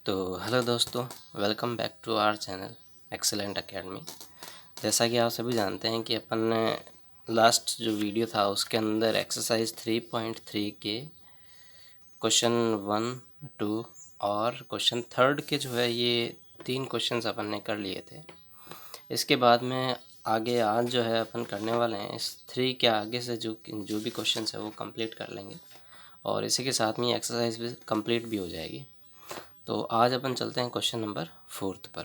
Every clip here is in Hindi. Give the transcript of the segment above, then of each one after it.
तो हेलो दोस्तों, welcome back to our channel excellent academy. जैसा कि आप सभी जानते हैं कि अपन ने लास्ट जो वीडियो था उसके अंदर एक्सरसाइज 3.3 के क्वेश्चन 1, 2 और क्वेश्चन 3 के जो है ये 3 क्वेश्चंस अपन ने कर लिए थे। इसके बाद में आगे आज जो है अपन करने वाले हैं इस 3 के आगे से जो भी क्वेश्चंस है वो कंप्लीट कर लेंगे और इसी के साथ में एक्सरसाइज भी कंप्लीट भी हो जाएगी। तो आज अपन चलते हैं क्वेश्चन नंबर 4 पर।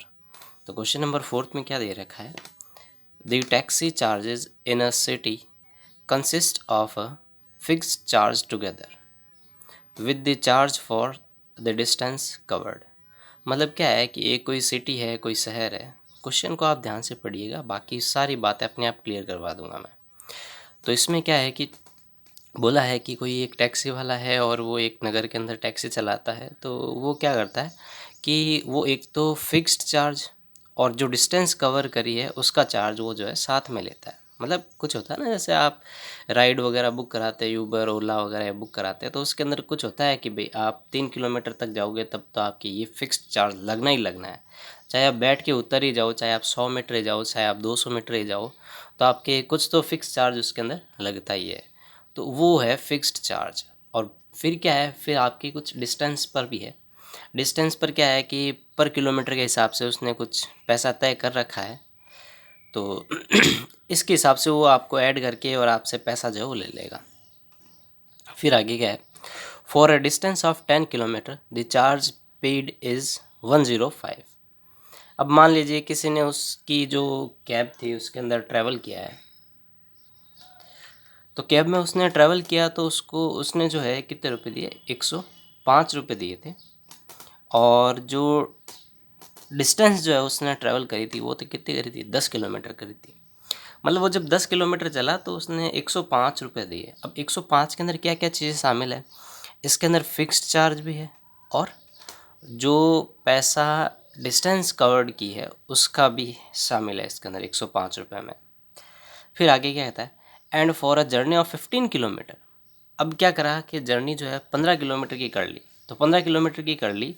तो क्वेश्चन नंबर 4 में क्या दे रखा है? The taxi charges in a city consist of a fixed charge together with the charge for the distance covered. मतलब क्या है कि एक कोई सिटी है, कोई शहर है। क्वेश्चन को आप ध्यान से पढ़िएगा, बाकी सारी बातें अपने आप क्लियर करवा दूंगा मैं। तो इसमें क्या है कि बोला है कि कोई एक टैक्सी वाला है और वो एक नगर के अंदर टैक्सी चलाता है। तो वो क्या करता है कि वो एक तो फिक्स्ड चार्ज और जो डिस्टेंस कवर करी है उसका चार्ज वो जो है साथ में लेता है। मतलब कुछ होता है ना, जैसे आप राइड वगैरह बुक कराते हैं, यूबर ओला वगैरह बुक कराते हैं, तो उसके अंदर कुछ होता है कि भाई आप 3 किलोमीटर तक जाओगे तब तो आपकी ये फिक्स्ड चार्ज लगना ही लगना है। चाहे आप बैठ के उतर ही जाओ, चाहे आप 100 मीटर ही जाओ, चाहे आप 200 मीटर ही जाओ, तो आपके कुछ तो फिक्स चार्ज उसके अंदर लगता ही है। तो वो है फिक्स्ड चार्ज। और फिर क्या है, फिर आपकी कुछ डिस्टेंस पर भी है। डिस्टेंस पर क्या है कि पर किलोमीटर के हिसाब से उसने कुछ पैसा तय कर रखा है। तो इसके हिसाब से वो आपको ऐड करके और आपसे पैसा जो है वो ले लेगा। फिर आगे क्या है, for a distance of 10 kilometre the charge paid is 105। अब मान लीजिए किसी ने उसकी जो कैब थी उसके अंदर ट्रैवल किया है। तो कैब में उसने ट्रैवल किया तो उसको उसने जो है कितने रुपए दिए, 105 रुपये दिए थे। और जो डिस्टेंस जो है उसने ट्रैवल करी थी वो तो कितनी करी थी, 10 किलोमीटर करी थी। मतलब वो जब 10 किलोमीटर चला तो उसने 105 रुपये दिए। अब 105 के अंदर क्या क्या चीज़ें शामिल है, इसके अंदर फिक्स्ड चार्ज भी है और जो पैसा डिस्टेंस कवर्ड की है उसका भी शामिल है इसके अंदर 105 रुपये में। फिर आगे क्या कहता है, and for a journey of 15 kilometre. अब क्या करा कि जर्नी जो है 15 किलोमीटर की कर ली। तो 15 किलोमीटर की कर ली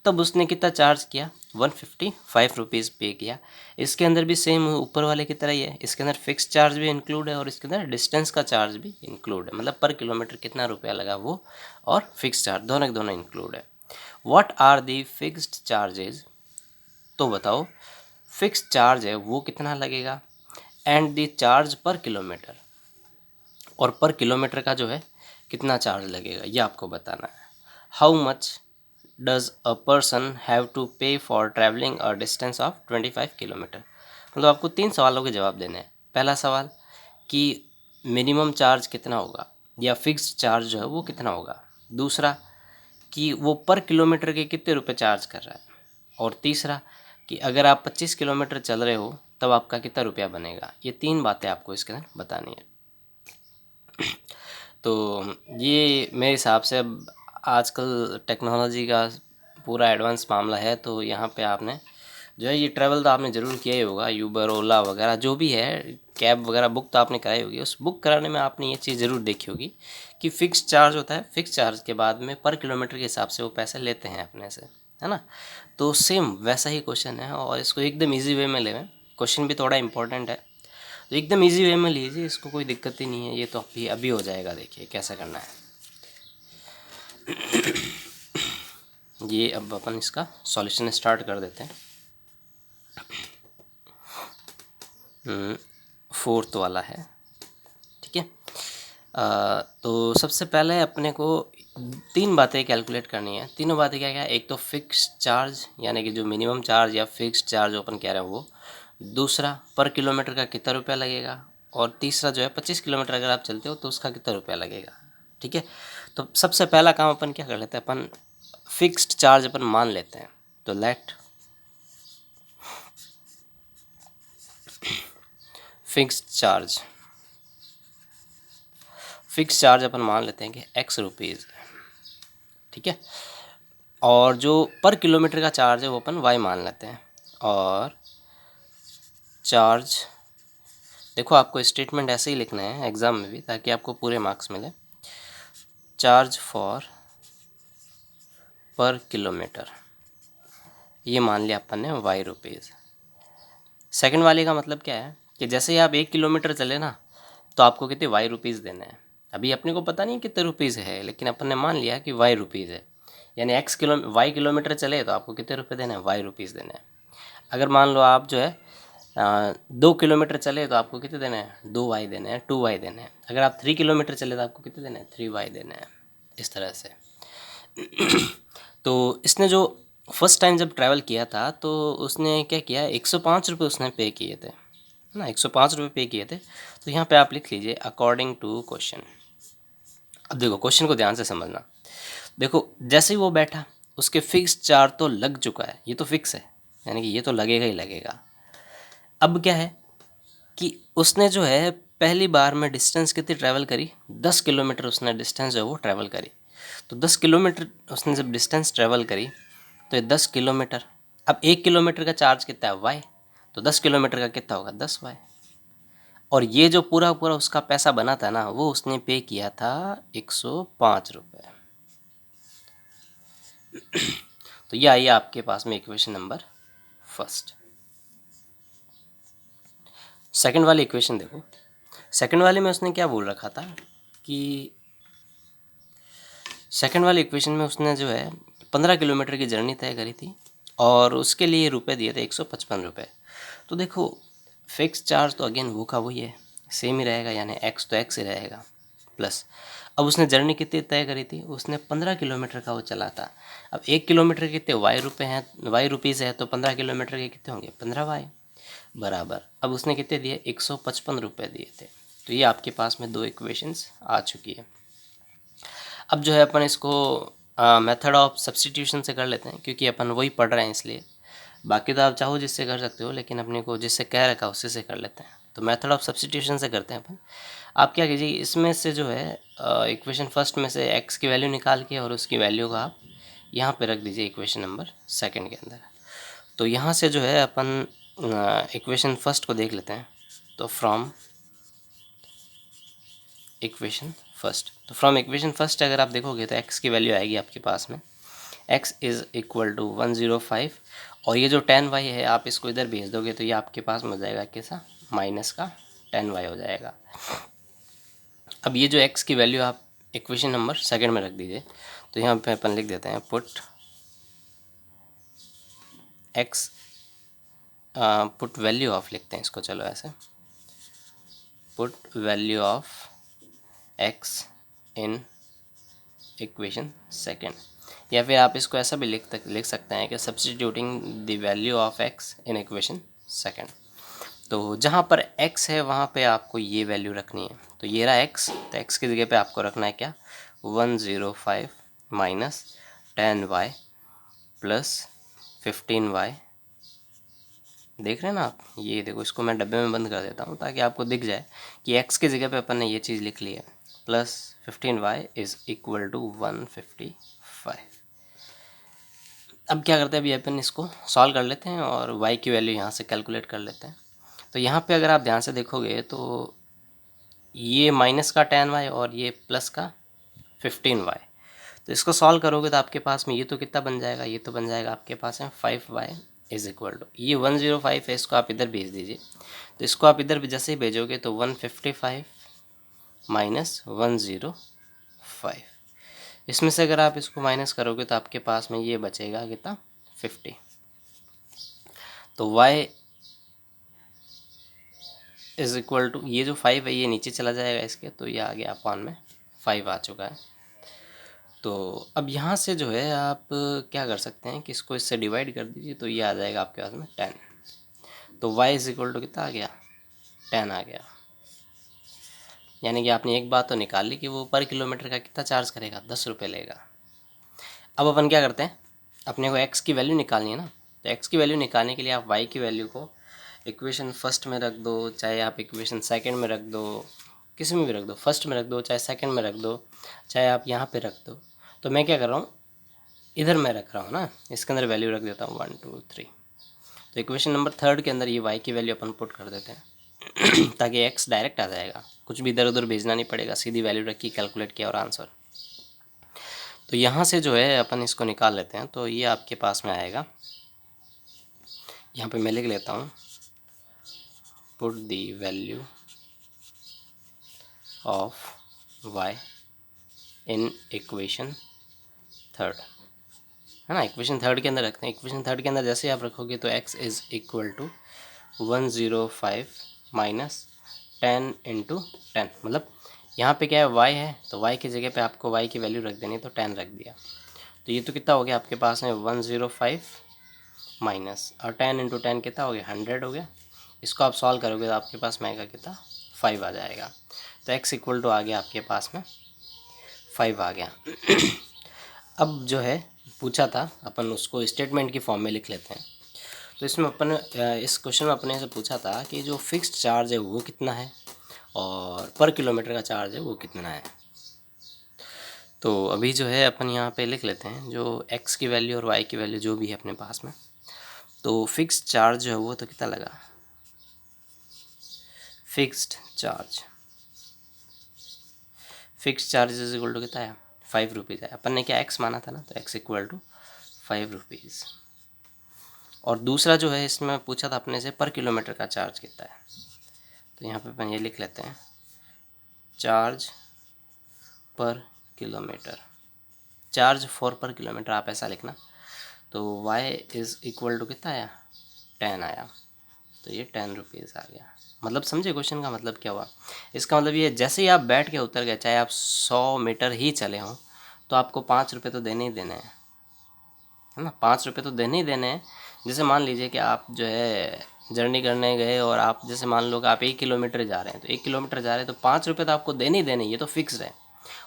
तब उसने कितना चार्ज किया, 155 रुपीज़ पे किया। इसके अंदर भी सेम ऊपर वाले की तरह ही है, इसके अंदर फिक्स चार्ज भी इंक्लूड है और इसके अंदर डिस्टेंस का चार्ज भी इंक्लूड है। मतलब पर किलोमीटर कितना रुपया लगा वो और फिक्स चार्ज दोनों के दोनों इंक्लूड है। What are the fixed charges, तो बताओ फिक्स चार्ज है वो कितना लगेगा, and the charge per kilometer, और पर किलोमीटर का जो है कितना चार्ज लगेगा ये आपको बताना है। How much does a person have to pay for travelling a distance of 25 kilometre. मतलब आपको 3 सवालों के जवाब देने हैं। पहला सवाल कि मिनिमम चार्ज कितना होगा या फिक्स्ड चार्ज जो है वो कितना होगा। दूसरा कि वो पर किलोमीटर के कितने रुपए चार्ज कर रहा है। और तीसरा कि अगर आप 25 किलोमीटर चल रहे हो तब आपका कितना रुपया बनेगा। ये 3 बातें आपको इसके अंदर बतानी है। तो ये मेरे हिसाब से अब आजकल टेक्नोलॉजी का पूरा एडवांस मामला है। तो यहाँ पे आपने जो है ये ट्रैवल तो आपने ज़रूर किया ही होगा, यूबर ओला वगैरह जो भी है, कैब वगैरह बुक तो आपने कराई होगी। उस बुक कराने में आपने ये चीज़ ज़रूर देखी होगी कि फ़िक्स चार्ज होता है, फ़िक्स चार्ज के बाद में पर किलोमीटर के हिसाब से वो पैसे लेते हैं अपने से, है ना। तो सेम वैसा ही क्वेश्चन है और इसको एकदम ईजी वे में लें। क्वेश्चन भी थोड़ा इंपॉर्टेंट है तो एकदम इजी वे में लीजिए, इसको कोई दिक्कत ही नहीं है। ये तो अभी अभी हो जाएगा, देखिए कैसा करना है। ये अब अपन इसका सॉल्यूशन स्टार्ट कर देते हैं। 4th वाला है, ठीक है। तो सबसे पहले अपने को 3 बातें कैलकुलेट करनी है। तीनों बातें क्या क्या, एक तो फिक्स चार्ज यानी कि जो मिनिमम चार्ज या फिक्स्ड चार्ज अपन कह रहे हैं वो, दूसरा पर किलोमीटर का कितना रुपया लगेगा, और तीसरा जो है 25 किलोमीटर अगर आप चलते हो तो उसका कितना रुपया लगेगा, ठीक है। तो सबसे पहला काम अपन क्या कर लेते हैं, अपन फिक्स्ड चार्ज अपन मान लेते हैं। तो let fixed charge, fix charge अपन मान लेते हैं कि x रुपीज़, ठीक है। और जो पर किलोमीटर का चार्ज है वो अपन y मान लेते हैं। और चार्ज, देखो आपको स्टेटमेंट ऐसे ही लिखना है एग्ज़ाम में भी ताकि आपको पूरे मार्क्स मिले। चार्ज फॉर पर किलोमीटर, ये मान लिया अपन ने वाई रुपीज़। सेकंड वाले का मतलब क्या है कि जैसे ही आप 1 किलोमीटर चले ना तो आपको कितने वाई रुपीज़ देने हैं। अभी अपने को पता नहीं कितने रुपीज़ है, लेकिन अपन ने मान लिया कि वाई रुपीज़ है, यानी वाई किलोमीटर चले तो आपको कितने रुपए देने हैं, वाई रुपीज़ देने हैं। अगर मान लो आप जो है 2 किलोमीटर चले तो आपको कितने देने हैं, 2 वाई देने हैं, 2 वाई देने हैं। अगर आप 3 किलोमीटर चले तो आपको कितने देने हैं, 3 वाई देने हैं, इस तरह से। तो इसने जो फर्स्ट टाइम जब ट्रैवल किया था तो उसने क्या किया, 105 रुपये उसने पे किए थे, है ना, 105 रुपये पे किए थे। तो यहाँ पे आप लिख लीजिए अकॉर्डिंग टू क्वेश्चन। अब देखो क्वेश्चन को ध्यान से समझना। देखो जैसे ही वो बैठा उसके फिक्स चार्ज तो लग चुका है, ये तो फिक्स है, यानी कि ये तो लगेगा ही लगेगा। अब क्या है कि उसने जो है पहली बार में डिस्टेंस कितनी ट्रैवल करी, 10 किलोमीटर उसने डिस्टेंस जो है वो ट्रैवल करी। तो 10 किलोमीटर उसने जब डिस्टेंस ट्रैवल करी तो ये 10 किलोमीटर, अब 1 किलोमीटर का चार्ज कितना है, वाई, तो 10 किलोमीटर का कितना होगा, 10 वाई। और ये जो पूरा पूरा उसका पैसा बना था ना वो उसने पे किया था 105 रुपये। तो ये आइए आपके पास में इक्वेशन नंबर फर्स्ट। सेकंड वाली इक्वेशन देखो, सेकंड वाले में उसने क्या बोल रखा था कि सेकंड वाली इक्वेशन में उसने जो है 15 किलोमीटर की जर्नी तय करी थी और उसके लिए रुपए दिए थे 155 रुपये। तो देखो फिक्स चार्ज तो अगेन वो का वही है, सेम ही रहेगा, यानी एक्स तो एक्स ही रहेगा प्लस। अब उसने जर्नी कितनी तय करी थी, उसने 15 किलोमीटर का वो चला था। अब 1 किलोमीटर के कितने वाई रुपये हैं, वाई रुपीज़ है, तो 15 किलोमीटर के कितने होंगे, 15 वाई बराबर। अब उसने कितने दिए, 155 रुपये दिए थे। तो ये आपके पास में 2 इक्वेशंस आ चुकी है। अब जो है अपन इसको मेथड ऑफ सब्स्टिट्यूशन से कर लेते हैं, क्योंकि अपन वही पढ़ रहे हैं इसलिए। बाकी तो आप चाहो जिससे कर सकते हो, लेकिन अपने को जिससे कह रखा है उसी से कर लेते हैं। तो मेथड ऑफ सब्स्टिट्यूशन से करते हैं अपन। आप क्या कीजिए, इसमें से जो है इक्वेशन फर्स्ट में से एक्स की वैल्यू निकाल के और उसकी वैल्यू को आप यहाँ पे रख दीजिए इक्वेशन नंबर सेकंड के अंदर। तो यहाँ से जो है अपन इक्वेशन फर्स्ट को देख लेते हैं। तो फ्रॉम इक्वेशन फर्स्ट, तो फ्रॉम इक्वेशन फर्स्ट अगर आप देखोगे तो एक्स की वैल्यू आएगी आपके पास में, x इज़ इक्वल टू 105, और ये जो 10y है आप इसको इधर भेज दोगे तो ये आपके पास में हो जाएगा कैसा, माइनस का 10y हो जाएगा। अब ये जो x की वैल्यू आप इक्वेशन नंबर सेकंड में रख दीजिए। तो यहाँ पे अपन लिख देते हैं put x, put value of लिखते हैं इसको, चलो ऐसे, put value of x in equation second, या फिर आप इसको ऐसा भी लिख सकते हैं कि substituting the value of x in equation second. तो जहाँ पर x है वहाँ पे आपको ये वैल्यू रखनी है। तो ये रहा x, तो x की जगह पे आपको रखना है क्या, 105 माइनस 10y प्लस 15y। देख रहे हैं ना आप, ये देखो, इसको मैं डब्बे में बंद कर देता हूँ ताकि आपको दिख जाए कि x की जगह पे अपन ने ये चीज़ लिख ली है, plus 15y is equal to 155। अब क्या करते हैं, अभी अपन इसको सॉल्व कर लेते हैं और y की वैल्यू यहाँ से कैलकुलेट कर लेते हैं। तो यहाँ पे अगर आप ध्यान से देखोगे तो ये माइनस का 10y और ये प्लस का 15y, तो इसको सॉल्व करोगे तो आपके पास में ये तो कितना बन जाएगा, ये तो बन जाएगा आपके पास में 5y इज़ इक्वल टू, ये 105 है, इसको आप इधर भेज दीजिए। तो इसको आप इधर जैसे ही भेजोगे तो 155 माइनस 105, इसमें से अगर आप इसको माइनस करोगे तो आपके पास में ये बचेगा कितना, 50। तो y इज़ इक्वल टू, ये जो 5 है ये नीचे चला जाएगा इसके, तो ये आ गया अपॉन में 5 आ चुका है। तो अब यहाँ से जो है आप क्या कर सकते हैं कि इसको इससे डिवाइड कर दीजिए, तो ये आ जाएगा आपके पास में 10। तो y इज़ इक्वल टू कितना आ गया, 10 आ गया। यानी कि आपने एक बात तो निकाल ली कि वो पर किलोमीटर का कितना चार्ज करेगा, 10 रुपये लेगा। अब अपन क्या करते हैं, अपने को x की वैल्यू निकालनी है ना, तो x की वैल्यू निकालने के लिए आप y की वैल्यू को इक्वेशन फर्स्ट में रख दो, चाहे आप इक्वेशन सेकंड में रख दो, किसी में भी रख दो, फर्स्ट में रख दो चाहे सेकंड में रख दो, चाहे आप यहाँ पे रख दो। तो मैं क्या कर रहा हूँ, इधर मैं रख रहा हूँ ना, इसके अंदर वैल्यू रख देता हूँ 1 2 3। तो इक्वेशन नंबर थर्ड के अंदर ये y की वैल्यू अपन पुट कर देते हैं ताकि x डायरेक्ट आ जाएगा, कुछ भी इधर उधर भेजना नहीं पड़ेगा, सीधी वैल्यू रखी, कैलकुलेट किया और आंसर। तो यहाँ से जो है अपन इसको निकाल लेते हैं। तो ये आपके पास में आएगा यहाँ पे मैं लिख लेता हूँ, put the value of y in equation third, है ना। इक्वेशन थर्ड के अंदर रखते हैं। इक्वेशन थर्ड के अंदर जैसे आप रखोगे तो x is equal to 105 minus 10 into 10, मतलब यहाँ पे क्या है, y है, तो y की जगह पे आपको y की वैल्यू रख देनी, तो 10 रख दिया। तो ये तो कितना हो गया आपके पास में 105 माइनस, और 10 इंटू 10 कितना हो गया 100 हो गया। इसको आप सॉल्व करोगे तो आपके पास में आएगा कितना 5 आ जाएगा। तो x इक्वल टू आ गया आपके पास में 5 आ गया। अब जो है पूछा था अपन उसको स्टेटमेंट की फॉर्म में लिख लेते हैं। तो इसमें अपन इस क्वेश्चन में अपने से पूछा था कि जो फिक्स्ड चार्ज है वो कितना है और पर किलोमीटर का चार्ज है वो कितना है। तो अभी जो है अपन यहाँ पे लिख लेते हैं जो x की वैल्यू और y की वैल्यू जो भी है अपने पास में। तो फिक्स्ड चार्ज जो है वो तो कितना लगा, fixed charge is equal to कितना है 5 रुपीज़ है। अपन ने क्या x माना था ना, तो x इक्वल टू 5 रुपीज़। और दूसरा जो है इसमें पूछा था अपने से पर किलोमीटर का चार्ज कितना है। तो यहाँ पे अपन ये लिख लेते हैं, charge per kilometre, charge for पर किलोमीटर आप ऐसा लिखना। तो y इज़ इक्वल टू कितना आया 10 आया, तो ये 10 रुपीज़ आ गया। मतलब समझे क्वेश्चन का मतलब क्या हुआ। इसका मतलब ये जैसे ही आप बैठ के उतर गए, चाहे आप 100 मीटर ही चले हों, तो आपको 5 रुपये तो देने ही देने हैं, है ना। 5 रुपये तो देने ही देने हैं। जैसे मान लीजिए कि आप जो है जर्नी करने गए और आप जैसे मान लो कि आप 1 किलोमीटर जा रहे हैं, तो 1 किलोमीटर जा रहे हैं तो 5 रुपये तो आपको देने ही देने, ये तो फिक्स है।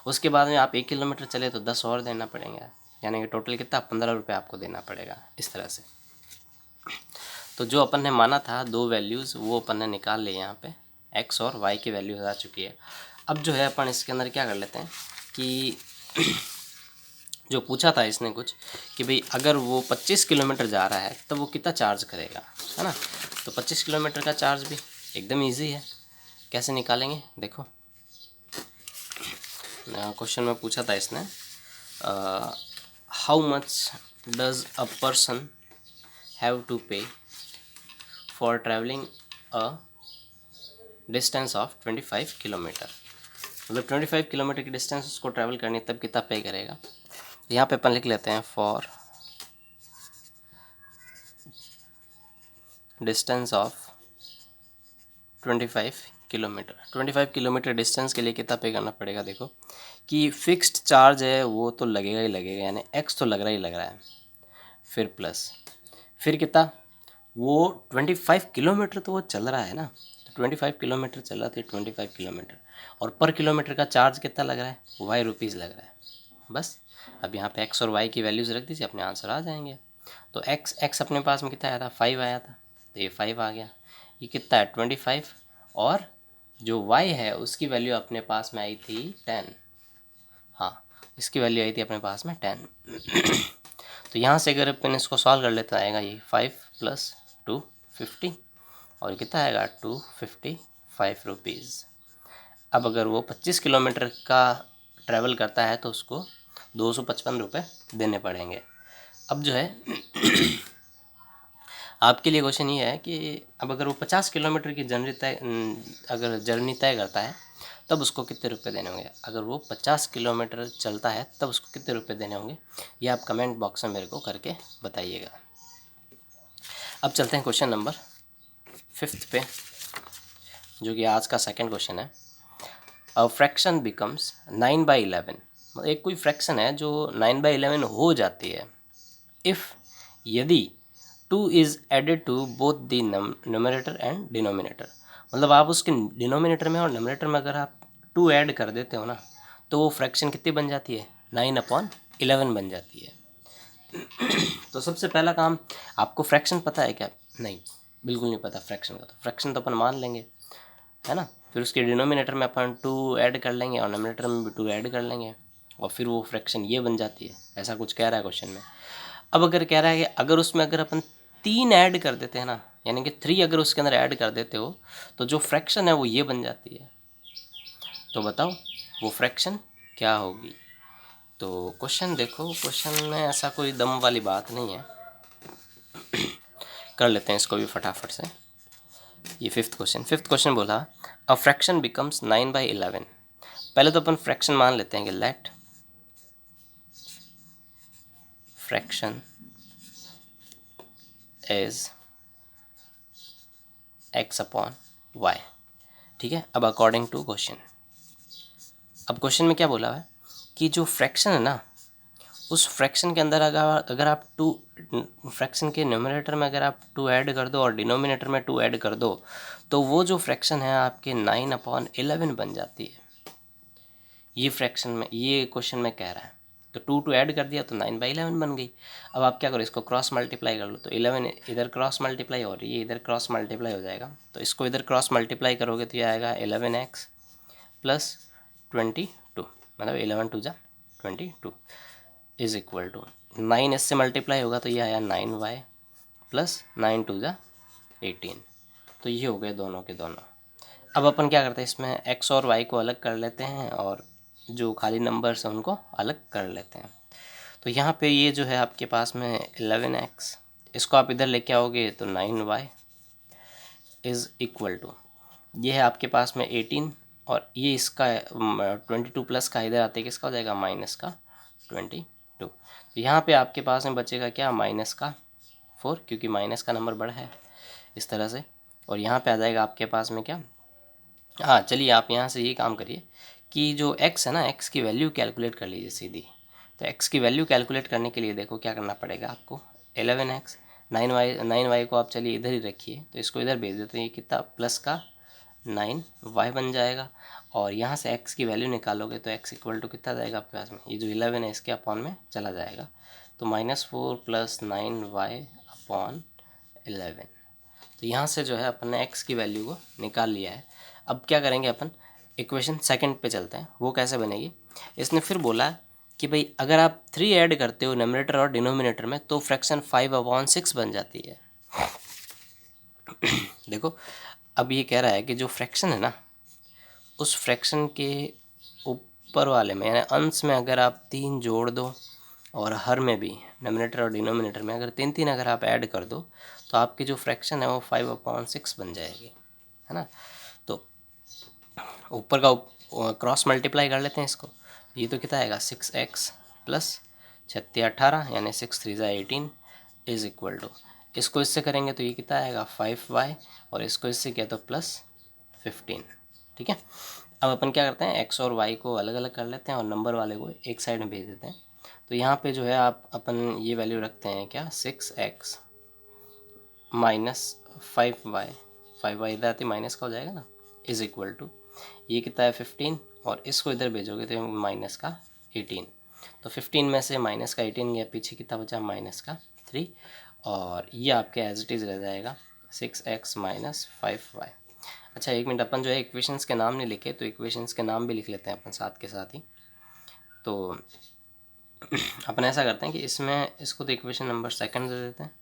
उसके बाद में आप 1 किलोमीटर चले तो 10 और देना पड़ेगा, यानी कि टोटल कितना 15 रुपये आपको देना पड़ेगा इस तरह से। तो जो अपन ने माना था दो वैल्यूज़ वो अपन ने निकाल लिए यहाँ पे, x और y की वैल्यूज आ चुकी है। अब जो है अपन इसके अंदर क्या कर लेते हैं कि जो पूछा था इसने कुछ कि भाई अगर वो 25 किलोमीटर जा रहा है तो वो कितना चार्ज करेगा, है ना। तो 25 किलोमीटर का चार्ज भी एकदम इजी है, कैसे निकालेंगे देखो। क्वेश्चन में पूछा था इसने, how much does a person have to pay for travelling a distance of 25 kilometre, मतलब 25 किलोमीटर की डिस्टेंस उसको ट्रैवल करनी तब कितना पे करेगा। यहाँ पे अपन लिख लेते हैं for distance of 25 kilometre. 25 kilometre distance के लिए कितना पे करना पड़ेगा। देखो कि फिक्स्ड चार्ज है वो तो लगेगा ही लगेगा, यानी x तो लग रहा है, फिर प्लस फिर कितना, वो 25 किलोमीटर तो वो चल रहा है ना, तो 25 किलोमीटर चल रहा था 25 किलोमीटर, और पर किलोमीटर का चार्ज कितना लग रहा है y रुपीज़ लग रहा है। बस अब यहाँ पे x और y की वैल्यूज़ रख दीजिए, अपने आंसर आ जाएंगे। तो x अपने पास में कितना आया था 5 आया था, तो ये 5 आ गया। ये कितना है 25, और जो y है उसकी वैल्यू अपने पास में आई थी 10, हाँ इसकी वैल्यू आई थी अपने पास में 10। तो यहाँ से अगर अपन इसको सॉल्व कर लेते आएगा ये 5 + 2 50, और कितना आएगा 255 रुपीज़। अब अगर वो 25 किलोमीटर का ट्रैवल करता है तो उसको 255 रुपये देने पड़ेंगे। अब जो है आपके लिए क्वेश्चन ये है कि अब अगर वो 50 किलोमीटर की अगर जर्नी तय करता है तब उसको कितने रुपए देने होंगे। अगर वो 50 किलोमीटर चलता है तब उसको कितने रुपए देने होंगे, ये आप कमेंट बॉक्स में मेरे को करके बताइएगा। अब चलते हैं क्वेश्चन नंबर 5 पे, जो कि आज का सेकंड क्वेश्चन है। अ फ्रैक्शन बिकम्स 9/11, एक कोई फ्रैक्शन है जो 9/11 हो जाती है इफ़ यदि 2 is added to both the numerator and denominator. मतलब आप उसके डिनोमिनेटर में और न्यूमरेटर में अगर आप 2 ऐड कर देते हो ना, तो वो फ्रैक्शन कितनी बन जाती है 9/11 बन जाती है। तो सबसे पहला काम, आपको फ्रैक्शन पता है क्या? नहीं, बिल्कुल नहीं पता फ्रैक्शन का। तो फ्रैक्शन तो अपन मान लेंगे, है ना। फिर उसके डिनोमिनेटर में अपन 2 ऐड कर लेंगे और न्यूमरेटर में भी 2 ऐड कर लेंगे, और फिर वो फ्रैक्शन ये बन जाती है। ऐसा कुछ कह रहा है क्वेश्चन में। अब अगर कह रहा है कि अगर उसमें अगर अपन 3 ऐड कर देते हैं ना, यानी कि 3 अगर उसके अंदर ऐड कर देते हो तो जो फ्रैक्शन है वो ये बन जाती है। तो बताओ वो फ्रैक्शन क्या होगी। तो क्वेश्चन देखो, क्वेश्चन में ऐसा कोई दम वाली बात नहीं है। कर लेते हैं इसको भी फटाफट से। ये फिफ्थ क्वेश्चन बोला अ फ्रैक्शन बिकम्स 9/11। पहले तो अपन फ्रैक्शन मान लेते हैं कि let fraction is x upon y। ठीक है, अब अकॉर्डिंग टू क्वेश्चन, अब क्वेश्चन में क्या बोला है कि जो फ्रैक्शन है ना, उस फ्रैक्शन के अंदर अगर आप टू, फ्रैक्शन के न्यूमरेटर में अगर आप 2 ऐड कर दो और डिनोमिनेटर में 2 ऐड कर दो तो वो जो फ्रैक्शन है आपके 9/11 बन जाती है। ये फ्रैक्शन में, ये क्वेश्चन में कह रहा है, तो 2 ऐड कर दिया तो 9/11 बन गई। अब आप क्या करो, इसको क्रॉस मल्टीप्लाई कर लो, तो 11 इधर क्रॉस मल्टीप्लाई और ये इधर क्रॉस मल्टीप्लाई हो जाएगा, तो इसको इधर क्रॉस मल्टीप्लाई करोगे तो ये आएगा 11x प्लस 22, मतलब 11 2 जा 22 इज इक्वल टू 9 इससे मल्टीप्लाई होगा तो ये आया 9y प्लस 9 2 जा 18। तो ये हो गए दोनों के दोनों। अब अपन क्या करते हैं, इसमें x और y को अलग कर लेते हैं और जो खाली नंबर्स हैं उनको अलग कर लेते हैं। तो यहाँ पे ये जो है आपके पास में 11x, इसको आप इधर लेके आओगे तो 9y इज़ इक्वल टू, ये है आपके पास में 18 और ये इसका 22 प्लस का इधर आते किसका हो जाएगा, माइनस का 22। तो यहाँ पे आपके पास में बचेगा क्या, माइनस का 4, क्योंकि माइनस का नंबर बड़ा है इस तरह से। और यहाँ पे आ जाएगा आपके पास में क्या, हाँ चलिए आप यहाँ से ये काम करिए कि जो x है ना, x की वैल्यू कैलकुलेट कर लीजिए सीधी। तो x की वैल्यू कैलकुलेट करने के लिए देखो क्या करना पड़ेगा आपको, 11x 9y को आप चलिए इधर ही रखिए, तो इसको इधर भेज देते हैं, ये कितना प्लस का 9y बन जाएगा। और यहाँ से x की वैल्यू निकालोगे तो x इक्वल टू कितना जाएगा आपके पास में, ये जो 11 है इसके अपॉन में चला जाएगा, तो -4 प्लस 9y अपॉन 11। तो यहाँ से जो है अपन ने x की वैल्यू को निकाल लिया है। अब क्या करेंगे अपन, इक्वेशन सेकंड पे चलते हैं, वो कैसे बनेगी। इसने फिर बोला कि भाई अगर आप 3 ऐड करते हो न्यूमरेटर और डिनोमिनेटर में तो फ्रैक्शन 5/6 बन जाती है। देखो अब ये कह रहा है कि जो फ्रैक्शन है ना, उस फ्रैक्शन के ऊपर वाले में यानी अंश में अगर आप 3 जोड़ दो और हर में भी न्यूमरेटर और डिनोमिनेटर में अगर 3 अगर आप ऐड कर दो तो आपकी जो फ्रैक्शन है वो 5/6 बन जाएगी, है ना। तो ऊपर का क्रॉस मल्टीप्लाई कर लेते हैं इसको, ये तो कितना आएगा 6x प्लस 36 18 यानी 6 3 18 इज इक्वल टू, इसको इससे करेंगे तो ये कितना आएगा 5y और इसको इससे किया तो प्लस 15। ठीक है, अब अपन क्या करते हैं, x और y को अलग अलग कर लेते हैं और नंबर वाले को एक साइड में भेज देते हैं। तो यहाँ पे जो है आप अपन ये वैल्यू रखते हैं क्या, 6x माइनस 5y इधर आती माइनस का हो जाएगा ना, इज़ इक्वल टू ये कितना है 15 और इसको इधर भेजोगे तो माइनस का 18। तो 15 में से माइनस का 18 गया, पीछे कितना बचा माइनस का 3 और ये आपके एज इट इज़ रह जाएगा 6x माइनस 5y। अच्छा एक मिनट, अपन जो है इक्वेशंस के नाम नहीं लिखे तो इक्वेशंस के नाम भी लिख लेते हैं अपन साथ के साथ ही। तो अपन ऐसा करते हैं कि इसमें इसको तो इक्वेशन नंबर सेकंड दे देते हैं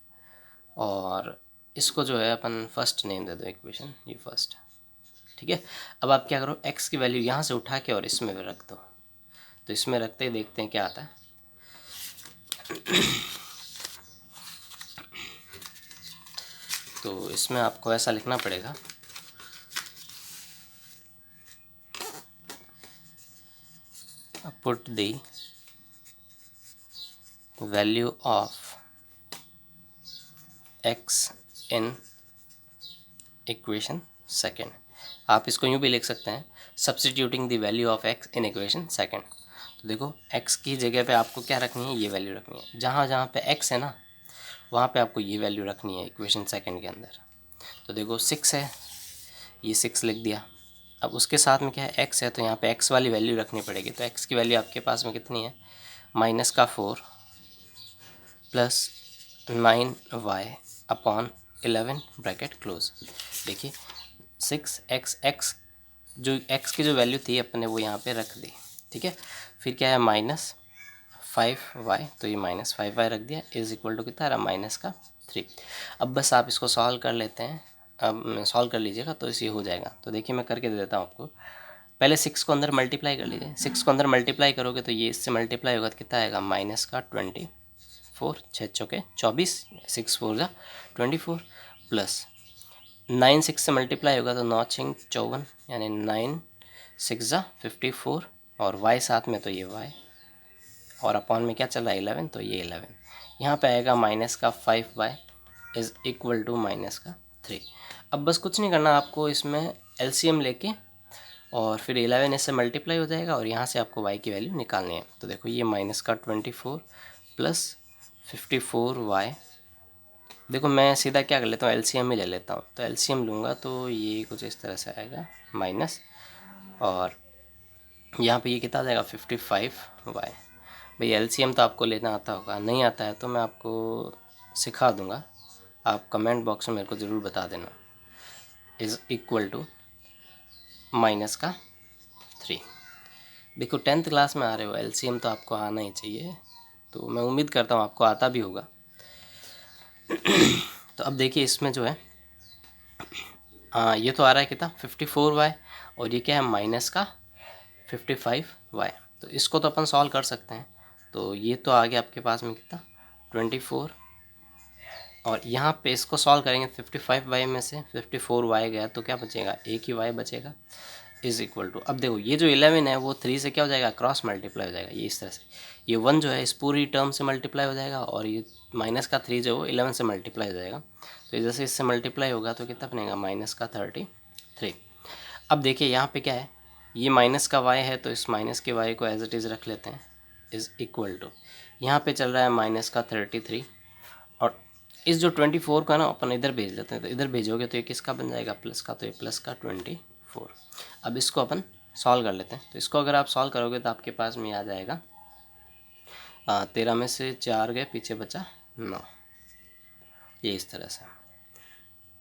और इसको जो है अपन फर्स्ट नेम दे दो, इक्वेशन ये फर्स्ट। ठीक है, अब आप क्या करो, x की वैल्यू यहाँ से उठा के और इसमें रख दो, तो इसमें रखते ही देखते हैं क्या आता है। तो इसमें आपको ऐसा लिखना पड़ेगा, put the value of x in equation second. आप इसको यूँ भी लिख सकते हैं, substituting the value of x in equation second. तो देखो x की जगह पे आपको क्या रखनी है, ये वैल्यू रखनी है, जहाँ जहाँ पे x है ना वहाँ पे आपको ये वैल्यू रखनी है इक्वेशन सेकेंड के अंदर। तो देखो 6 है, ये 6 लिख दिया। अब उसके साथ में क्या है x है, तो यहाँ पे x वाली वैल्यू रखनी पड़ेगी। तो x की वैल्यू आपके पास में कितनी है, माइनस का 4 plus 9y upon 11 bracket close. देखिए 6x जो x की जो वैल्यू थी अपने वो यहाँ पे रख दी। ठीक है, फिर क्या है माइनस 5y, तो ये माइनस 5y रख दिया, इज इक्वल टू कितना रहा माइनस का 3। अब बस आप इसको सॉल्व कर लेते हैं, अब सॉल्व कर लीजिएगा तो इसे हो जाएगा। तो देखिए मैं करके दे देता हूँ आपको, पहले 6 को अंदर मल्टीप्लाई कर लीजिए, 6 को अंदर मल्टीप्लाई करोगे तो ये इससे मल्टीप्लाई होगा तो कितना आएगा माइनस का 20 4 6 चौके 24, 6 4 जा 24 प्लस 9 6 से मल्टीप्लाई होगा तो 9 6 54, यानी 9 6 जा 54 और y साथ में तो ये y और अपॉन में क्या चल रहा है 11, तो ये 11 यहाँ पे आएगा माइनस का 5y is equal to minus का 3। अब बस कुछ नहीं करना आपको, इसमें एलसीएम लेके और फिर 11 इससे मल्टीप्लाई हो जाएगा और यहाँ से आपको y की वैल्यू निकालनी है। तो देखो ये माइनस का 24 प्लस 54y, देखो मैं सीधा क्या कर लेता हूँ एलसीएम ही ले लेता हूँ, तो एलसीएम लूँगा तो ये कुछ इस तरह से आएगा माइनस, और यहाँ पे ये कितना आ जाएगा 55y। भाई एलसीएम तो आपको लेना आता होगा, नहीं आता है तो मैं आपको सिखा दूँगा, आप कमेंट बॉक्स में मेरे को ज़रूर बता देना। इज़ इक्वल टू माइनस का 3। देखो 10th क्लास में आ रहे हो, एलसीएम तो आपको आना ही चाहिए, तो मैं उम्मीद करता हूँ आपको आता भी होगा। तो अब देखिए इसमें जो है ये तो आ रहा है कितना 54y और ये क्या है माइनस का 55y, तो इसको तो अपन सॉल्व कर सकते हैं। तो ये तो आ गया आपके पास में कितना 24, और यहाँ पे इसको सॉल्व करेंगे 55y में से 54y गया तो क्या बचेगा, एक ही y बचेगा, इज़ इक्वल टू, अब देखो ये जो 11 है वो 3 से क्या हो जाएगा क्रॉस मल्टीप्लाई हो जाएगा, ये इस तरह से, ये 1 जो है इस पूरी टर्म से मल्टीप्लाई हो जाएगा और ये माइनस का 3 जो है वो 11 से मल्टीप्लाई हो जाएगा, तो जैसे इससे मल्टीप्लाई होगा तो कितना बनेगा माइनस का 33। अब देखिए यहाँ पे क्या है, ये माइनस का y है तो इस माइनस के y को एज इट इज़ रख लेते हैं, इज़ इक्वल टू, यहाँ पे चल रहा है माइनस का 33 और इस जो 24 का ना अपन इधर भेज लेते हैं, तो इधर भेजोगे तो ये किसका बन जाएगा प्लस का, तो ये प्लस का 24। अब इसको अपन सॉल्व कर लेते हैं, तो इसको अगर आप सॉल्व करोगे तो आपके पास में आ जाएगा 13 में से 4 गए पीछे बचा 9, ये इस तरह से,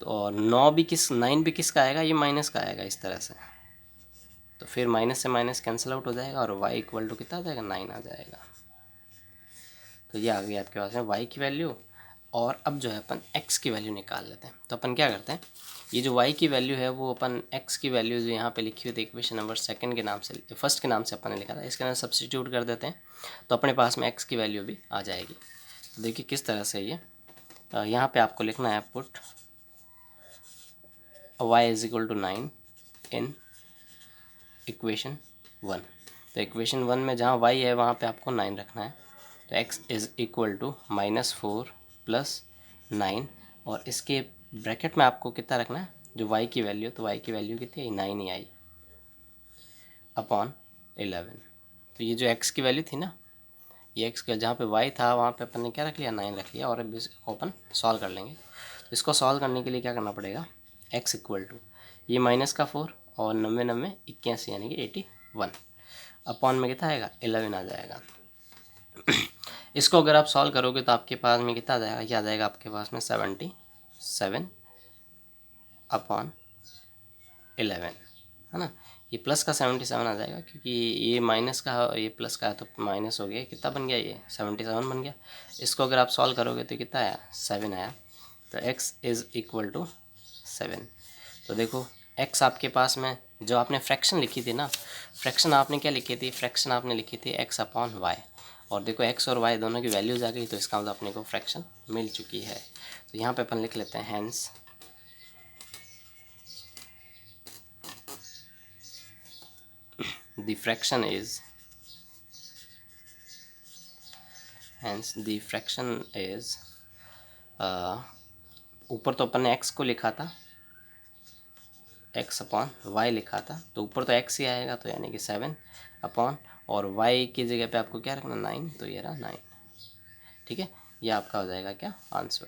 तो और 9 भी किसका आएगा, ये माइनस का आएगा इस तरह से, तो फिर माइनस से माइनस कैंसिल आउट हो जाएगा और y इक्वल टू कितना आ जाएगा 9 आ जाएगा। तो ये आ गया आपके पास में y की वैल्यू, और अब जो है अपन x की वैल्यू निकाल लेते हैं। तो अपन क्या करते हैं, ये जो y की वैल्यू है वो अपन x की वैल्यू जो यहाँ पे लिखी हुई थी इक्वेशन नंबर सेकंड के नाम से, फर्स्ट के नाम से अपन ने लिखा था, इसके अंदर सब्स्टिट्यूट कर देते हैं तो अपने पास में x की वैल्यू भी आ जाएगी। तो देखिए किस तरह से ये यहाँ पे आपको लिखना है put y is equal to 9 in equation 1। तो इक्वेशन 1 में जहाँ y है वहाँ पे आपको 9 रखना है, तो x is equal to -4 plus 9, और इसके ब्रैकेट में आपको कितना रखना है जो y की वैल्यू, तो y की वैल्यू कितनी आई 9 ही आई अपॉन 11। तो ये जो x की वैल्यू थी ना, ये x का जहाँ पे y था वहाँ पे अपन ने क्या रख लिया 9 रख लिया, और अब इसको अपन सॉल्व कर लेंगे। तो इसको सॉल्व करने के लिए क्या करना पड़ेगा, x इक्वल टू ये माइनस का 4 और 90 90 81 यानी कि 81 अपॉन में कितना आएगा 11 आ जाएगा। इसको अगर आप सॉल्व करोगे तो आपके पास में कितना आ जाएगा, क्या आ जाएगा आपके पास में 77 अपॉन 11, है ना, ये प्लस का 77 आ जाएगा क्योंकि ये माइनस का ये प्लस का है तो माइनस हो गया, कितना बन गया ये 77 बन गया। इसको अगर आप सॉल्व करोगे तो कितना आया 7 आया, तो x इज़ इक्वल टू 7। तो देखो x आपके पास में जो आपने फ्रैक्शन लिखी थी ना, फ्रैक्शन आपने क्या लिखी थी, फ्रैक्शन आपने लिखी थी x अपॉन y, और देखो x और y दोनों की वैल्यूज़ आ गई, तो इसका मतलब अपने को फ्रैक्शन मिल चुकी है। तो यहाँ पे अपन लिख लेते हैं हैंस the fraction is ऊपर तो अपन ने x को लिखा था, x अपॉन y लिखा था, तो ऊपर तो x ही आएगा, तो यानी कि 7 अपॉन, और y की जगह पे आपको क्या रखना 9, तो ये रहा 9। ठीक है, ये आपका हो जाएगा क्या आंसर।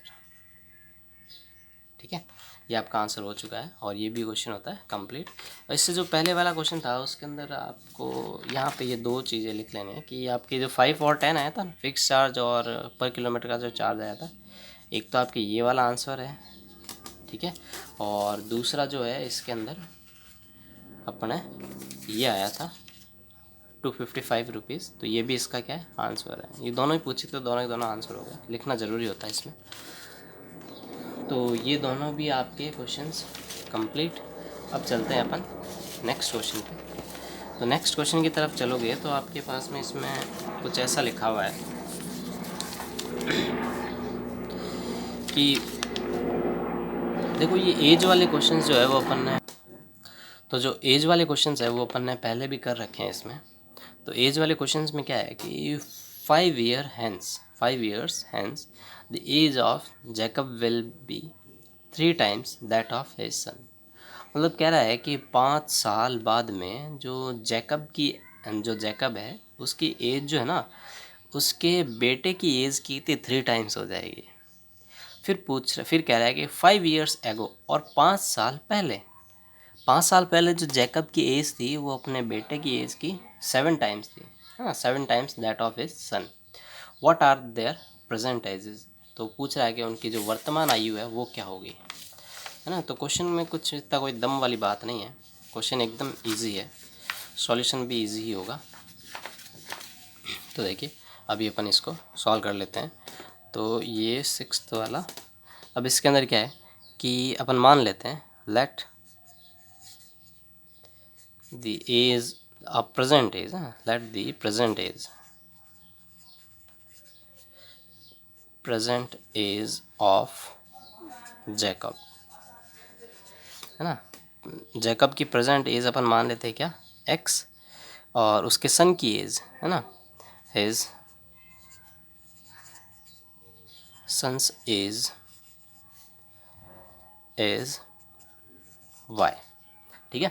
ठीक है, ये आपका आंसर हो चुका है और ये भी क्वेश्चन होता है कंप्लीट। इससे जो पहले वाला क्वेश्चन था उसके अंदर आपको यहाँ पे ये दो चीज़ें लिख लेनी है कि आपके जो 5 और 10 आया था ना फिक्स चार्ज और पर किलोमीटर का जो चार्ज आया था, एक तो आपके ये वाला आंसर है, ठीक है, और दूसरा जो है इसके अंदर अपने ये आया था 255 रुपीज़, तो ये भी इसका क्या है आंसर है। ये दोनों ही पूछे तो दोनों के दोनों आंसर हो गए, लिखना ज़रूरी होता है इसमें। तो ये दोनों भी आपके क्वेश्चंस कंप्लीट। अब चलते हैं अपन नेक्स्ट क्वेश्चन पे। तो नेक्स्ट क्वेश्चन की तरफ चलोगे तो आपके पास में इसमें कुछ ऐसा लिखा हुआ है, कि देखो ये एज वाले क्वेश्चंस जो है वो अपन ने, तो जो एज वाले क्वेश्चंस है वो अपन ने पहले भी कर रखे हैं इसमें। तो एज वाले क्वेश्चंस में क्या है कि 5 years hence the age of Jacob will be 3 times that of his son. मतलब कह रहा है कि 5 साल बाद में जो जैकब है उसकी एज जो है ना, उसके बेटे की एज की 3 times हो जाएगी। फिर कह रहा है कि 5 years ago, और 5 साल पहले जो जैकब की एज थी वो अपने बेटे की एज की 7 times थी, हाँ 7 times that of his son. What are their present ages. तो पूछ रहा है कि उनकी जो वर्तमान आयु है वो क्या होगी, है ना। तो क्वेश्चन में कुछ इतना कोई दम वाली बात नहीं है, क्वेश्चन एकदम इजी है, सॉल्यूशन भी इजी ही होगा। तो देखिए अभी अपन इसको सॉल्व कर लेते हैं। तो ये 6th वाला, अब इसके अंदर क्या है कि अपन मान लेते हैं let the age present age, let the present age of Jacob, है ना। जैकब की प्रेजेंट एज अपन मान लेते हैं क्या, x, और उसके सन की एज, है ना, his son's age is y। ठीक है।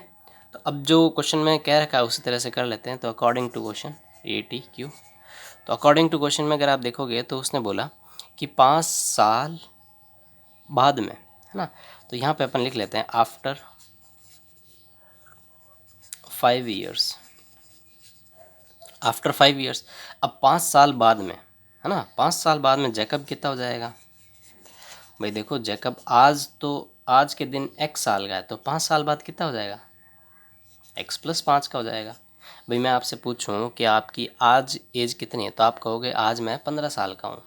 तो अब जो क्वेश्चन में कह रखा है उसी तरह से कर लेते हैं। तो अकॉर्डिंग टू क्वेश्चन ATQ, तो अकॉर्डिंग टू क्वेश्चन में अगर आप देखोगे तो उसने बोला कि 5 साल बाद में, है ना। तो यहाँ पे अपन लिख लेते हैं आफ्टर 5 years, आफ्टर 5 years। अब 5 साल बाद में, है ना, 5 साल बाद में जैकब कितना हो जाएगा भाई। देखो जैकब आज के दिन x साल का है, तो 5 साल बाद कितना हो जाएगा, x+5 का हो जाएगा। भाई मैं आपसे पूछूं कि आपकी आज एज कितनी है, तो आप कहोगे आज मैं 15 साल का हूँ।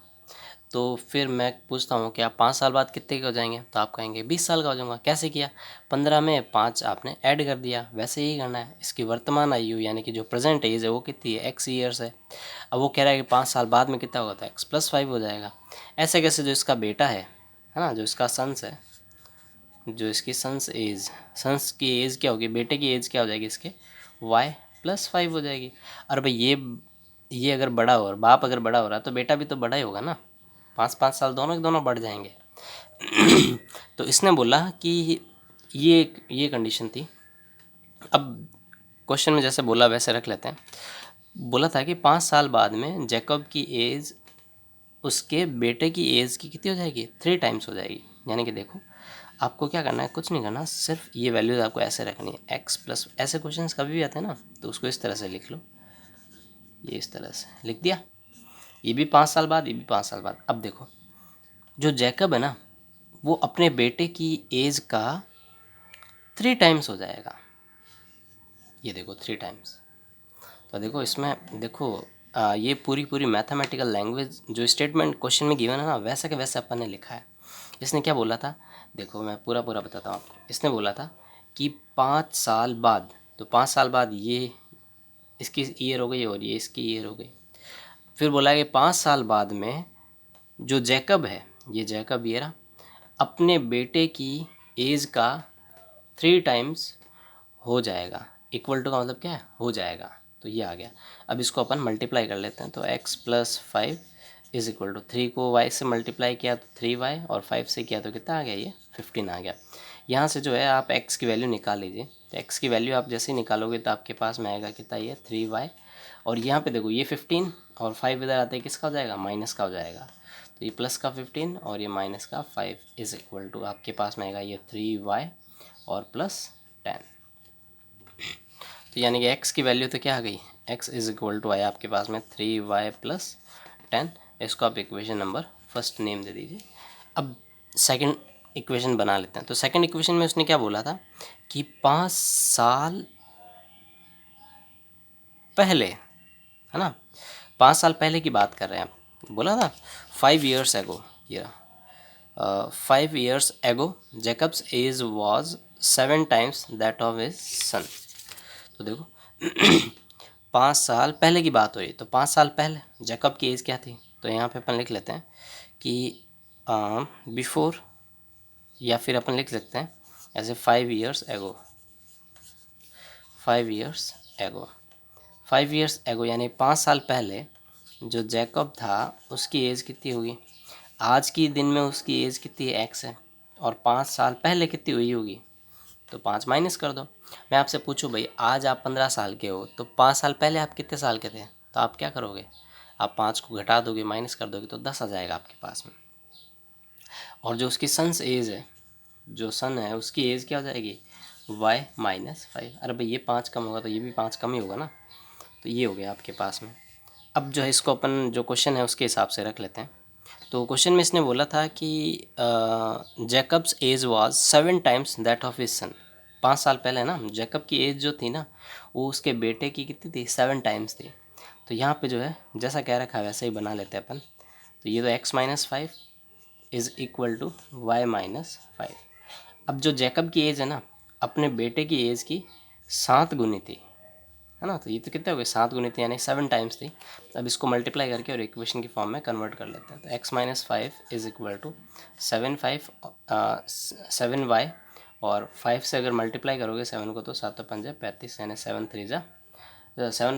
तो फिर मैं पूछता हूँ कि आप 5 साल बाद कितने के हो जाएंगे, तो आप कहेंगे 20 साल का हो जाऊँगा। कैसे किया, 15 में 5 आपने ऐड कर दिया, वैसे ही करना है। इसकी वर्तमान आयु यानी कि जो प्रेजेंट एज है वो कितनी है, x ईयर्स है। अब वो कह रहा है कि 5 साल बाद में कितना होगा, तो x+5 हो जाएगा। ऐसे कैसे, जो इसका बेटा है ना, जो इसका सन्स है, जो इसकी सन्स की एज क्या होगी, बेटे की एज क्या हो जाएगी इसके, y+5 हो जाएगी। और भाई ये अगर बड़ा हो, और बाप अगर बड़ा हो रहा है तो बेटा भी तो बड़ा ही होगा ना, 5-5 साल दोनों के दोनों बढ़ जाएंगे। तो इसने बोला कि ये कंडीशन थी। अब क्वेश्चन में जैसे बोला वैसे रख लेते हैं। बोला था कि 5 साल बाद में जैकब की एज उसके बेटे की एज की कितनी हो जाएगी, 3 times हो जाएगी। यानी कि देखो आपको क्या करना है, कुछ नहीं करना, सिर्फ ये वैल्यूज आपको ऐसे रखनी है, x+, ऐसे क्वेश्चंस कभी भी आते हैं ना, तो उसको इस तरह से लिख लो, ये इस तरह से लिख दिया। ये भी 5 साल बाद, ये भी 5 साल बाद। अब देखो जो जैकब है ना, वो अपने बेटे की एज का 3 times हो जाएगा। ये देखो 3 times। तो देखो इसमें देखो ये पूरी मैथमेटिकल लैंग्वेज जो स्टेटमेंट क्वेश्चन में गिवन है ना, वैसा के वैसा अपन ने लिखा है। इसने क्या बोला था, देखो मैं पूरा बताता हूँ आपको। इसने बोला था कि 5 साल बाद, तो 5 साल बाद ये इसकी ईयर हो गई और ये इसकी ईयर हो गई। फिर बोला कि 5 साल बाद में जो जैकब है, ये जैकब ये रहा, अपने बेटे की एज का 3 times हो जाएगा। इक्वल टू का मतलब क्या है, हो जाएगा। तो ये आ गया। अब इसको अपन मल्टीप्लाई कर लेते हैं। तो x+5 इज इक्वल टू 3 को y से मल्टीप्लाई किया तो 3y, और 5 से किया तो कितना आ गया, ये 15 आ गया। यहाँ से जो है आप x की वैल्यू निकाल लीजिए। तो x की वैल्यू आप जैसे ही निकालोगे तो आपके पास में आएगा कितना, ये 3y, और यहाँ पे देखो ये 15 और 5 इधर आते हैं, किसका हो जाएगा, माइनस का हो जाएगा। तो ये प्लस का 15 और ये माइनस का 5 इज इक्वल टू आपके पास में आएगा ये 3y और +10। तो यानी कि x की वैल्यू तो क्या आ गई, x इज इक्वल टू आया आपके पास में 3y + 10। इसको आप इक्वेशन नंबर फर्स्ट नेम दे दीजिए। अब सेकंड इक्वेशन बना लेते हैं। तो सेकंड इक्वेशन में उसने क्या बोला था कि 5 साल पहले, है ना, 5 साल पहले की बात कर रहे हैं। बोला था 5 years ago, ये 5 years ago Jacob's age was 7 times that of his son. तो देखो 5 साल पहले की बात हो रही, तो 5 साल पहले जैकब की एज क्या थी, तो यहाँ पे अपन लिख लेते हैं कि बिफोर, या फिर अपन लिख सकते हैं ऐसे 5 years ago, 5 years ago, 5 years ago यानी 5 साल पहले जो जैकब था उसकी एज कितनी होगी। आज की दिन में उसकी एज कितनी है, एक्स है, और 5 साल पहले कितनी हुई होगी, तो 5 माइनस कर दो। मैं आपसे पूछूं भाई, आज आप 15 साल के हो तो 5 साल पहले आप कितने साल के थे, तो आप क्या करोगे, आप 5 को घटा दोगे, माइनस कर दोगे, तो 10 आ जाएगा आपके पास में। और जो उसकी सन्स एज है, जो सन है उसकी एज क्या हो जाएगी, y माइनस 5। अरे भाई ये 5 कम होगा तो ये भी 5 कम ही होगा ना, तो ये हो गया आपके पास में। अब जो है इसको अपन जो क्वेश्चन है उसके हिसाब से रख लेते हैं। तो क्वेश्चन में इसने बोला था कि Jacob's age was 7 times that of his son. 5 साल पहले ना जैकब की एज जो थी ना वो उसके बेटे की कितनी थी, 7 टाइम्स थी। तो यहाँ पे जो है जैसा कह रखा है वैसे ही बना लेते हैं अपन। तो ये तो x minus 5 is equal to y minus 5। अब जो जैकब की एज है ना अपने बेटे की एज की 7 गुनी थी, है ना, तो ये तो कितने हो गए, 7 गुनी थी यानी 7 टाइम्स थी। अब इसको मल्टीप्लाई करके और इक्वेशन की फॉर्म में कन्वर्ट कर लेते हैं। तो x minus 5 is equal to 7 और 5 से अगर मल्टीप्लाई करोगे 7 को तो 7 पंजे 35 यानी 7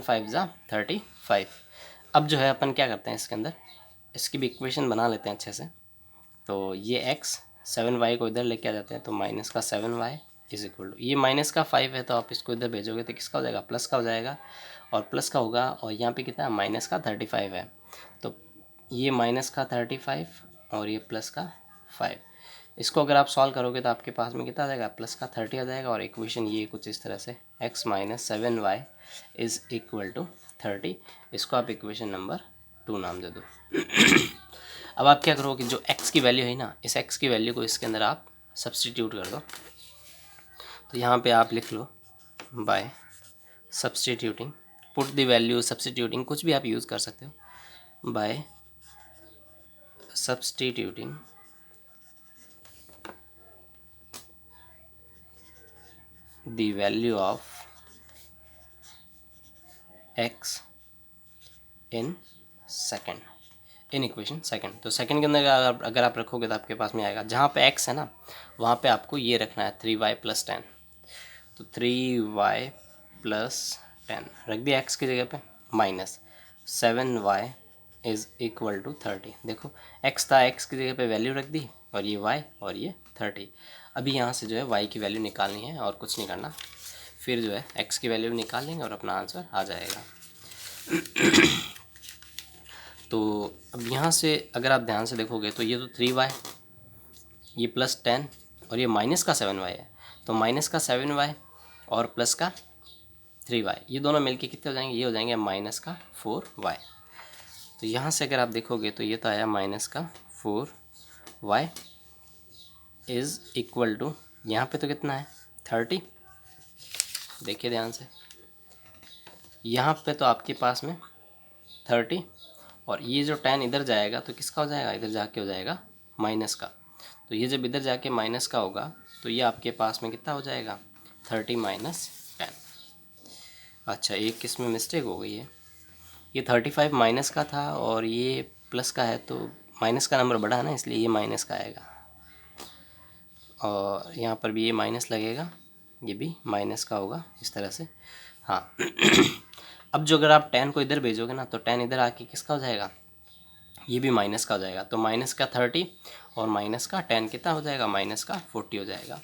5 ज़ा 35। अब जो है अपन क्या करते हैं इसके अंदर, इसकी भी इक्वेशन बना लेते हैं अच्छे से। तो ये x 7y को इधर लेके आ जाते हैं, तो माइनस का 7y इज इक्वल टू, ये माइनस का 5 है तो आप इसको इधर भेजोगे तो किसका हो जाएगा, प्लस का हो जाएगा, और प्लस का होगा, और यहाँ पे कितना है, माइनस का 35 है। तो ये माइनस का 35 और ये प्लस का 5, इसको अगर आप सॉल्व करोगे तो आपके पास में कितना आ जाएगा, प्लस का 30 आ जाएगा। और इक्वेशन ये कुछ इस तरह से x minus 7y is equal to 30, इसको आप इक्वेशन नंबर 2 नाम दे दो। अब आप क्या करोगे, जो x की वैल्यू है ना, इस x की वैल्यू को इसके अंदर आप सब्सटीट्यूट कर दो। तो यहाँ पे आप लिख लो by substituting, put the value substituting, कुछ भी आप यूज़ कर सकते हो, by substituting the value of x in second, in equation second. तो सेकंड के अंदर अगर आप रखोगे तो आपके पास में आएगा, जहाँ पे x है ना वहाँ पे आपको ये रखना है 3y प्लस 10। तो 3y प्लस 10 रख दिया x की जगह पे, minus 7y is equal to 30। देखो x था, x की जगह पे वैल्यू रख दी, और ये y और ये 30। अभी यहाँ से जो है y की वैल्यू निकालनी है और कुछ नहीं करना, फिर जो है x की वैल्यू निकाल लेंगे और अपना आंसर आ जाएगा। तो अब यहाँ से अगर आप ध्यान से देखोगे तो ये तो 3y, ये प्लस 10 और ये माइनस का 7y है, तो माइनस का 7y और प्लस का 3y ये दोनों मिलके कितने हो जाएंगे, ये हो जाएंगे माइनस का 4y। तो यहाँ से अगर आप देखोगे तो ये तो आया माइनस का 4y इज़ इक्वल टू, यहाँ पे तो कितना है 30, देखिए ध्यान से, यहाँ पे तो आपके पास में 30, और ये जो 10 इधर जाएगा तो किसका हो जाएगा, इधर जाके हो जाएगा माइनस का। तो ये जब इधर जाके माइनस का होगा तो ये आपके पास में कितना हो जाएगा, 30 माइनस 10। अच्छा एक किस में मिस्टेक हो गई है, ये 35 माइनस का था और ये प्लस का है, तो माइनस का नंबर बड़ा है ना इसलिए ये माइनस का आएगा, और यहाँ पर भी ये माइनस लगेगा, ये भी माइनस का होगा इस तरह से। हाँ अब जो अगर आप 10 को इधर भेजोगे ना तो 10 इधर आके किसका हो जाएगा, ये भी माइनस का हो जाएगा। तो माइनस का 30 और माइनस का 10 कितना हो जाएगा, माइनस का 40 हो जाएगा।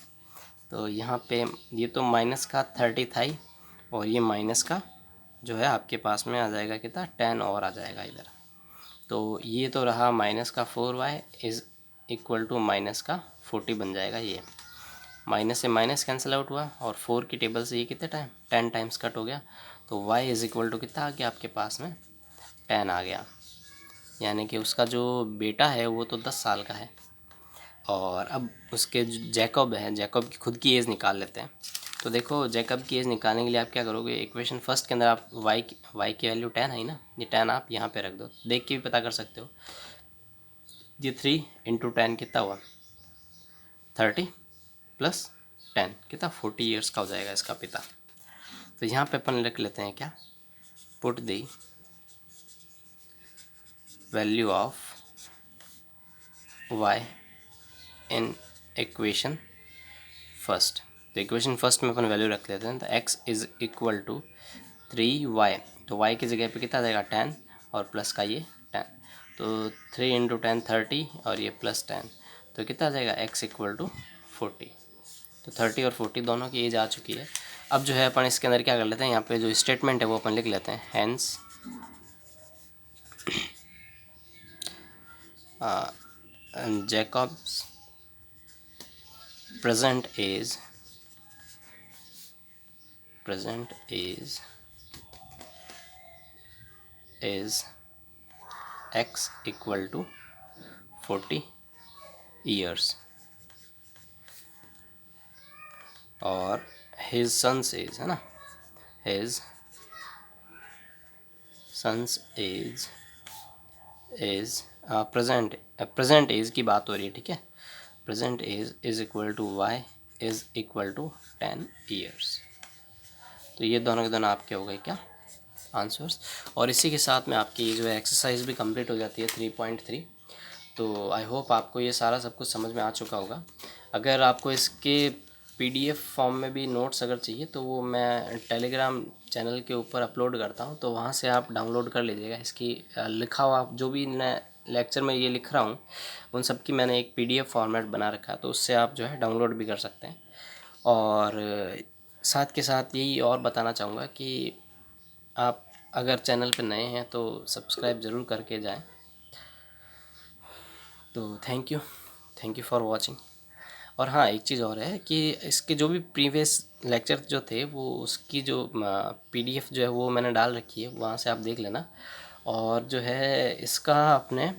तो यहाँ पे ये तो माइनस का 30 था ही, और ये माइनस का जो है आपके पास में आ जाएगा कितना, 10 और आ जाएगा इधर। तो ये तो रहा माइनस का 4y is equal to minus का 40 बन जाएगा। ये माइनस से माइनस कैंसिल आउट हुआ और 4 की टेबल से ये कितने टाइम 10 टाइम्स कट हो गया, तो y इज़ इक्वल टू कितना आ गया आपके पास में, 10 आ गया। यानी कि उसका जो बेटा है वो तो 10 साल का है। और अब उसके जो जैकब है, जैकब की खुद की एज निकाल लेते हैं। तो देखो जैकब की एज निकालने के लिए आप क्या करोगे, इक्वेशन फर्स्ट के अंदर आप y की वैल्यू 10 है ना, ये 10 आप यहाँ पे रख दो, देख के भी पता कर सकते हो। ये 3 इंटू 10 कितना हुआ, 30 प्लस 10 कितना 40 ईयर्स का हो जाएगा इसका पिता। तो यहाँ पे अपन लिख लेते हैं क्या, put the value of y in equation first. तो इक्वेशन फर्स्ट में अपन वैल्यू रख लेते हैं। तो x is equal to 3y, तो y की जगह पे कितना आ जाएगा 10 और प्लस का ये 10, तो 3 इंटू 10 30 और ये प्लस 10, तो कितना आ जाएगा x इक्वल टू 40। तो 30 और 40 दोनों की एज आ चुकी है। अब जो है अपन इसके अंदर क्या कर लेते हैं, यहाँ पे जो स्टेटमेंट है वो अपन लिख लेते हैं, hence Jacob's present is x equal to 40 years और his son's age है ना, his son's age is present age की बात हो रही है, ठीक है। present age is equal to y is equal to 10 years। तो ये दोनों के दोनों आपके हो गए क्या आंसर्स। और इसी के साथ में आपकी जो है एक्सरसाइज भी कंप्लीट हो जाती है 3.3। तो आई होप आपको ये सारा सब कुछ समझ में आ चुका होगा। अगर आपको इसके PDF फॉर्म में भी नोट्स अगर चाहिए तो वो मैं टेलीग्राम चैनल के ऊपर अपलोड करता हूँ, तो वहाँ से आप डाउनलोड कर लीजिएगा। इसकी लिखा हुआ जो भी मैं लेक्चर में ये लिख रहा हूँ उन सब की मैंने एक PDF फॉर्मेट बना रखा है, तो उससे आप जो है डाउनलोड भी कर सकते हैं। और साथ के साथ यही और बताना चाहूँगा कि आप अगर चैनल पे नए हैं तो सब्सक्राइब ज़रूर करके जाएं। तो थैंक यू फॉर वाचिंग। और हाँ, एक चीज़ और है कि इसके जो भी प्रीवियस लेक्चर जो थे वो उसकी जो PDF जो है वो मैंने डाल रखी है, वहाँ से आप देख लेना। और जो है इसका अपने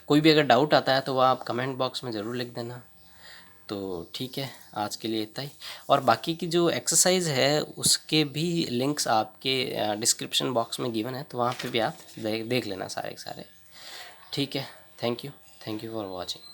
कोई भी अगर डाउट आता है तो वह आप कमेंट बॉक्स में ज़रूर लिख देना। तो ठीक है, आज के लिए इतना ही। और बाकी की जो एक्सरसाइज है उसके भी लिंक्स आपके डिस्क्रिप्शन बॉक्स में गिवन है, तो वहाँ पे भी आप देख लेना सारे के सारे। ठीक है, थैंक यू फॉर वॉचिंग।